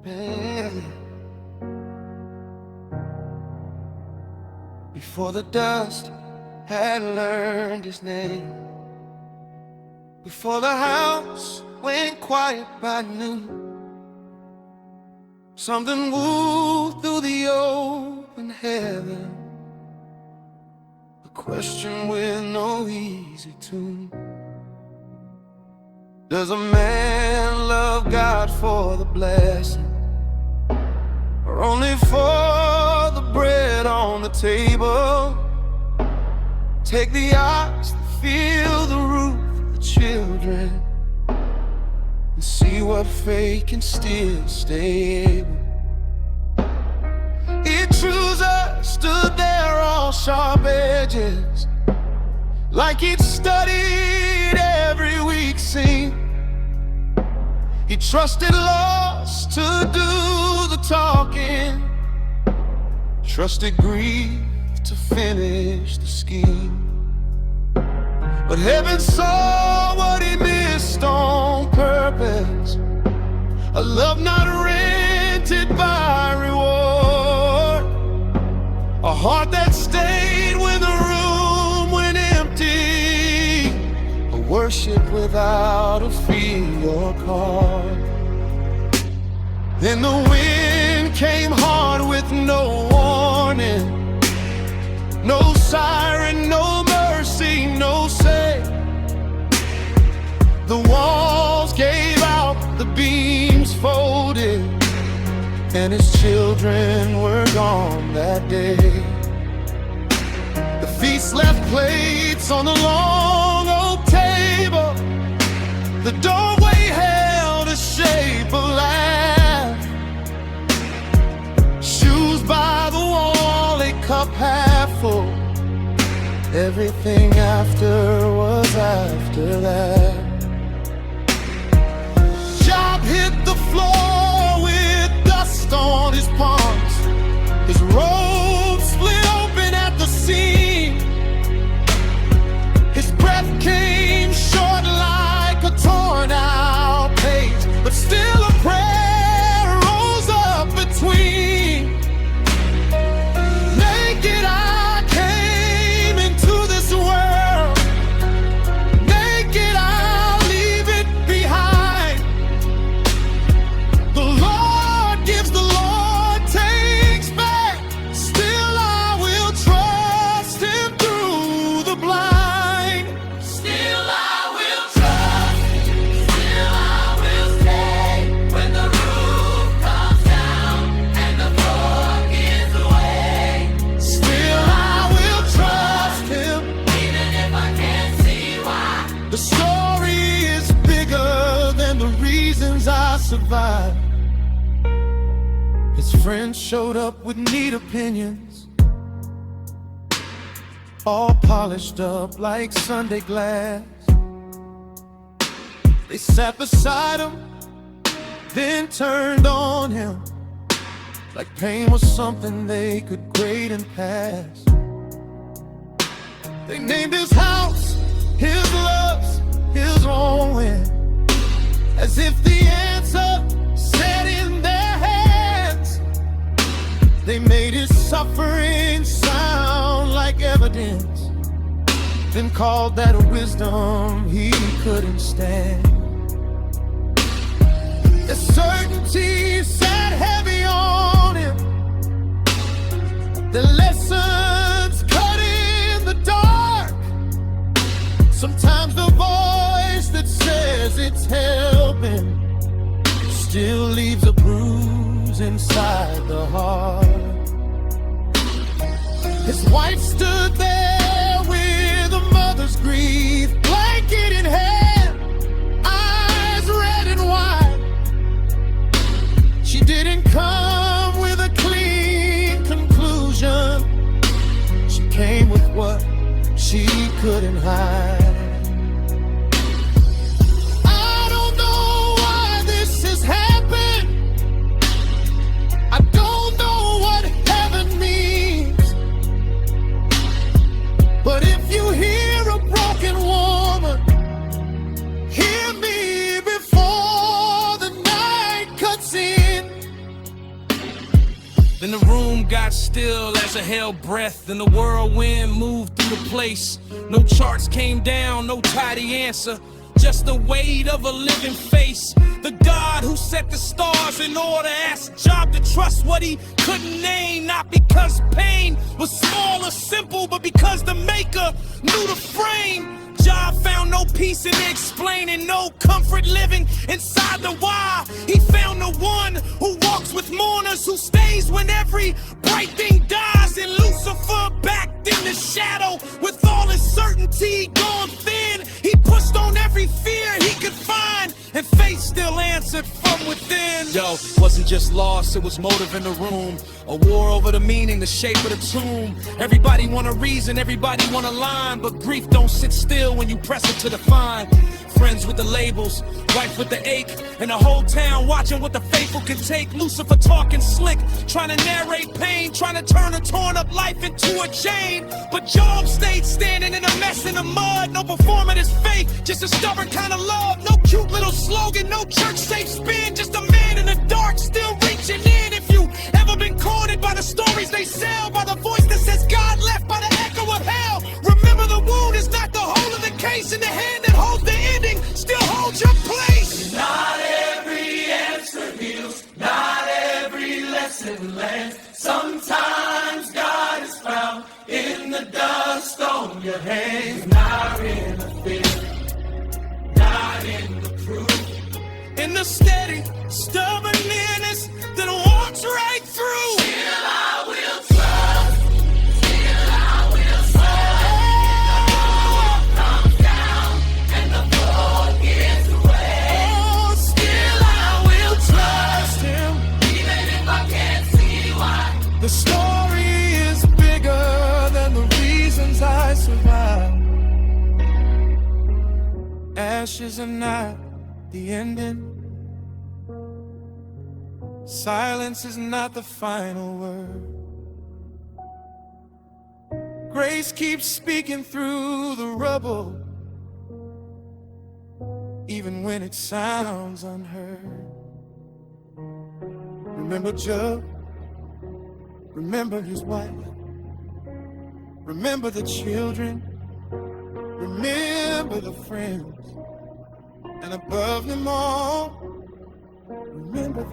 Payne. Before the dust had learned his name, before the house went quiet by noon, something wooed through the open heaven, a question with no easy tune. Does a man love God for the blessing, or only for the bread on the table? Take the ox that fill the roof of the children, and see what faith can still stay able. Accuser stood there all sharp edges, like he'd studied every week scene. He trusted loss to do the talking, trusted grief to finish the scheme. But heaven saw what he missed on purpose, a love not rented by reward, a heart that stayed when the room went empty, a worship without a fee or card. Then the wind came hard with no warning, no siren, no mercy, no say. The walls gave out, the beams folded, and his children were gone that day. The feast left plates on the long oak table, the doorway held a shape of life. Shoes by the wall, a cup half full, everything after was after that. Job hit the floor with dust on his palms, his robe split open at the seam. His breath came short like a torn out page, but still a prayer rose up between. Naked I came into this world, naked I'll leave it behind. The Lord gives, the Lord takes back, still I will trust him through the blind. Still I will trust, still I will stay when the roof comes down and the floor gives away. Still I will trust him, even if I can't see why. The story is bigger than the reasons I survived. His friends showed up with neat opinions, all polished up like Sunday glass. They sat beside him, then turned on him, like pain was something they could grade and pass. They named his house, his loves, his own win, as if the answer sat in their hands. They made his suffering sound like evidence, then called that a wisdom he couldn't stand. The certainty sat heavy on him, the lessons cut in the dark. Sometimes the voice that says it's helping still leaves a bruise inside the heart. His wife stood there with a mother's grief, blanket in hand, eyes red and wide. She didn't come with a clean conclusion, she came with what she couldn't hide. I don't know why this has happened, I don't know what heaven means, but if you hear a broken woman, hear me before the night cuts in. Then the room got still as a hell breath, and the whirlwind moved through the place. No charts came down, no tidy answer, just the weight of a living face. The God who set the stars in order asked Job to trust what he couldn't name, not because pain was small or simple, but because the maker knew the frame. Job found no peace in explaining, no comfort living inside the why. He found the one who walks with mourners, who stays when every bright thing dies. And Lucifer backed in the shadow with all his certainty gone thin. He pushed on every fear he could find, and faith still answered from within. Yo, wasn't just loss, it was motive in the room. A war over the meaning, the shape of the tomb. Everybody want a reason, everybody want a line, but grief don't sit still when you press it to define. Friends with the labels, wife with the ache, and the whole town watching what the faithful can take. Lucifer talking slick, trying to narrate pain, trying to turn a torn up life into a chain. But Job stayed standing in a mess in the mud. No performative faith, just a stubborn kind of love. No cute little slogan, no church safe spin, just a man in the dark still reaching in. If you ever been cornered by the stories they sell, by the voice that says God left, by the echo of hell, remember the wound is not the whole of the case, and the hand that holds the ending still holds your place. Not every answer heals, not every lesson lands. Sometimes God is found in the dust on your hands. Not in the fear, not in the proof, in the steady, stubborn nearness that walks right through. Still I will trust, still I will trust. The roof comes down and the floor gives way. Oh, Still I will trust him, even if I can't see why. the story is bigger than the reasons I survived. Ashes are not the ending. Silence is not the final word. Grace keeps speaking through the rubble, even when it sounds unheard. Remember Job, remember his wife, remember the children, remember the friends, and above them all, remember